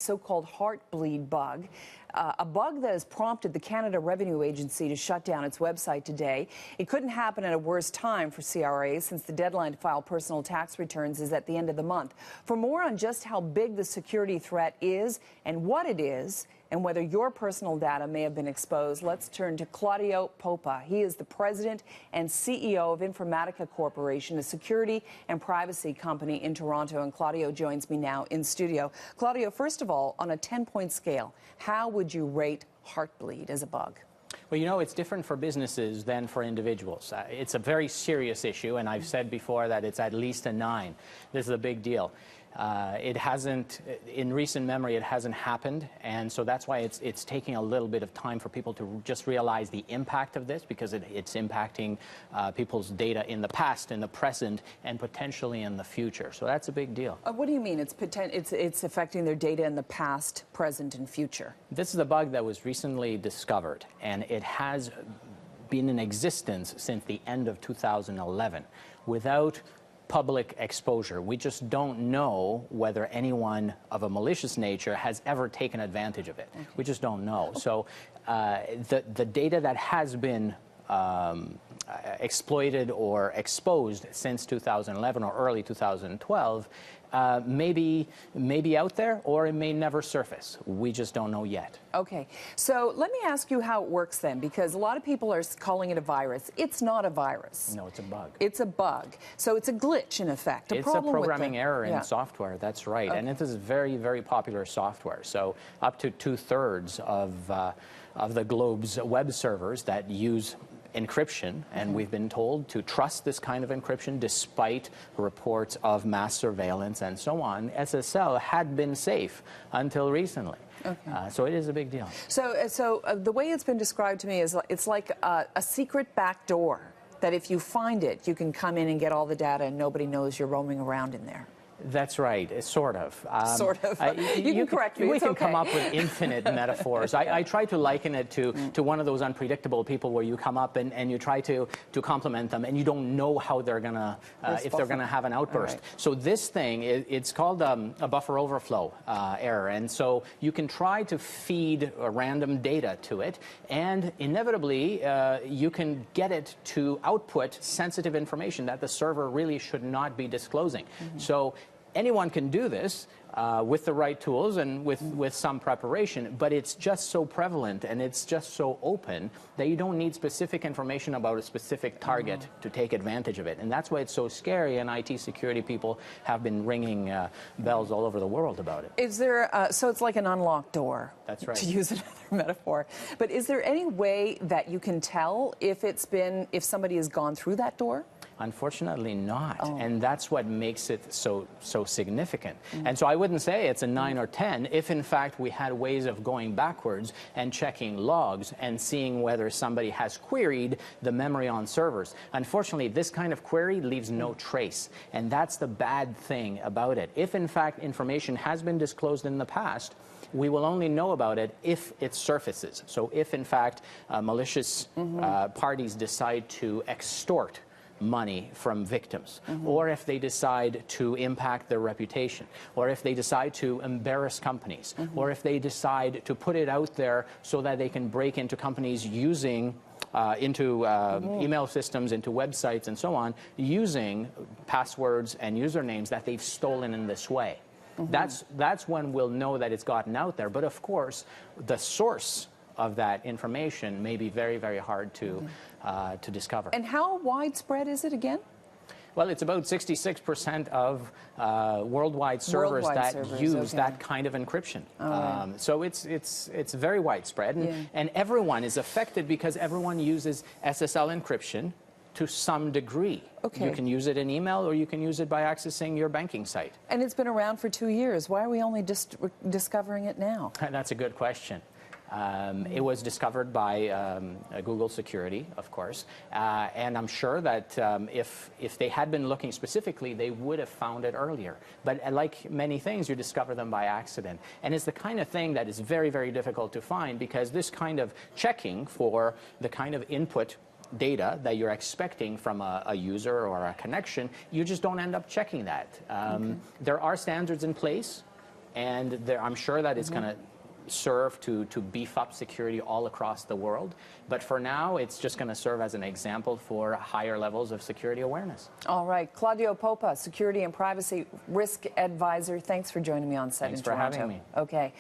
so-called Heartbleed bug, a bug that has prompted the Canada Revenue Agency to shut down its website today. It couldn't happen at a worse time for CRA, since the deadline to file personal tax returns is at the end of the month. For more on just how big the security threat is and what it is, and whether your personal data may have been exposed, let's turn to Claudiu Popa. He is the president and CEO of Informatica Corporation, a security and privacy company in Toronto. And Claudiu joins me now in studio. Claudiu, first of all, on a 10-point scale, how would you rate Heartbleed as a bug? Well, you know, it's different for businesses than for individuals. It's a very serious issue, and I've said before that it's at least a 9. This is a big deal. It hasn't, in recent memory, it hasn't happened, and so that's why it's taking a little bit of time for people to just realize the impact of this, because it's impacting people's data in the past, in the present, and potentially in the future. So that's a big deal. What do you mean it's affecting their data in the past, present, and future? This is a bug that was recently discovered, and it has been in existence since the end of 2011 without public exposure. We just don't know whether anyone of a malicious nature has ever taken advantage of it. Okay. We just don't know. Okay. So the data that has been exploited or exposed since 2011 or early 2012 may be out there, or it may never surface. We just don't know yet. Okay, so let me ask you how it works then, because a lot of people are calling it a virus. It's not a virus. No, it's a bug. It's a bug. So it's a glitch, in effect. It's a programming error in software, that's right. Okay. And it is very, very popular software. So up to 2/3 of the globe's web servers that use encryption, and we've been told to trust this kind of encryption despite reports of mass surveillance and so on. SSL had been safe until recently. Okay. So it is a big deal. So the way it's been described to me is it's like a secret back door that if you find it, you can come in and get all the data and nobody knows you're roaming around in there. That's right, sort of. Sort of. You can correct me. We can okay. come up with infinite metaphors. I try to liken it to one of those unpredictable people where you come up and you try to compliment them and you don't know how they're gonna if they're gonna have an outburst. Right. So this thing, it's called a buffer overflow error, and so you can try to feed random data to it, and inevitably you can get it to output sensitive information that the server really should not be disclosing. So anyone can do this with the right tools and with some preparation, but it's just so prevalent and it's just so open that you don't need specific information about a specific target to take advantage of it. And that's why it's so scary, and IT security people have been ringing bells all over the world about it. Is there, so it's like an unlocked door. That's right. To use another metaphor. But is there any way that you can tell if if somebody has gone through that door? Unfortunately not, and that's what makes it so significant. And so I wouldn't say it's a 9 or 10 if in fact we had ways of going backwards and checking logs and seeing whether somebody has queried the memory on servers. Unfortunately, this kind of query leaves no trace, and that's the bad thing about it. If in fact information has been disclosed in the past, we will only know about it if it surfaces. So if in fact malicious parties decide to extort money from victims, or if they decide to impact their reputation, or if they decide to embarrass companies, or if they decide to put it out there so that they can break into companies using into email systems, into websites and so on, using passwords and usernames that they've stolen in this way. That's when we'll know that it's gotten out there. But of course, the source of that information may be very, very hard to discover. And how widespread is it again? Well, it's about 66% of worldwide servers that use that kind of encryption. So it's very widespread, and everyone is affected because everyone uses SSL encryption to some degree. You can use it in email, or you can use it by accessing your banking site. And it's been around for 2 years. Why are we only just discovering it now? That's a good question. It was discovered by Google Security, of course, and I'm sure that if they had been looking specifically, they would have found it earlier. But like many things, you discover them by accident. And it's the kind of thing that is very, very difficult to find, because this kind of checking for the kind of input data that you're expecting from a user or a connection, you just don't end up checking that. There are standards in place, And I'm sure that it's going to serve to beef up security all across the world. But for now, it's just going to serve as an example for higher levels of security awareness. All right. Claudiu Popa, Security and Privacy Risk Advisor, thanks for joining me on set in Toronto. Thanks for having me. Okay.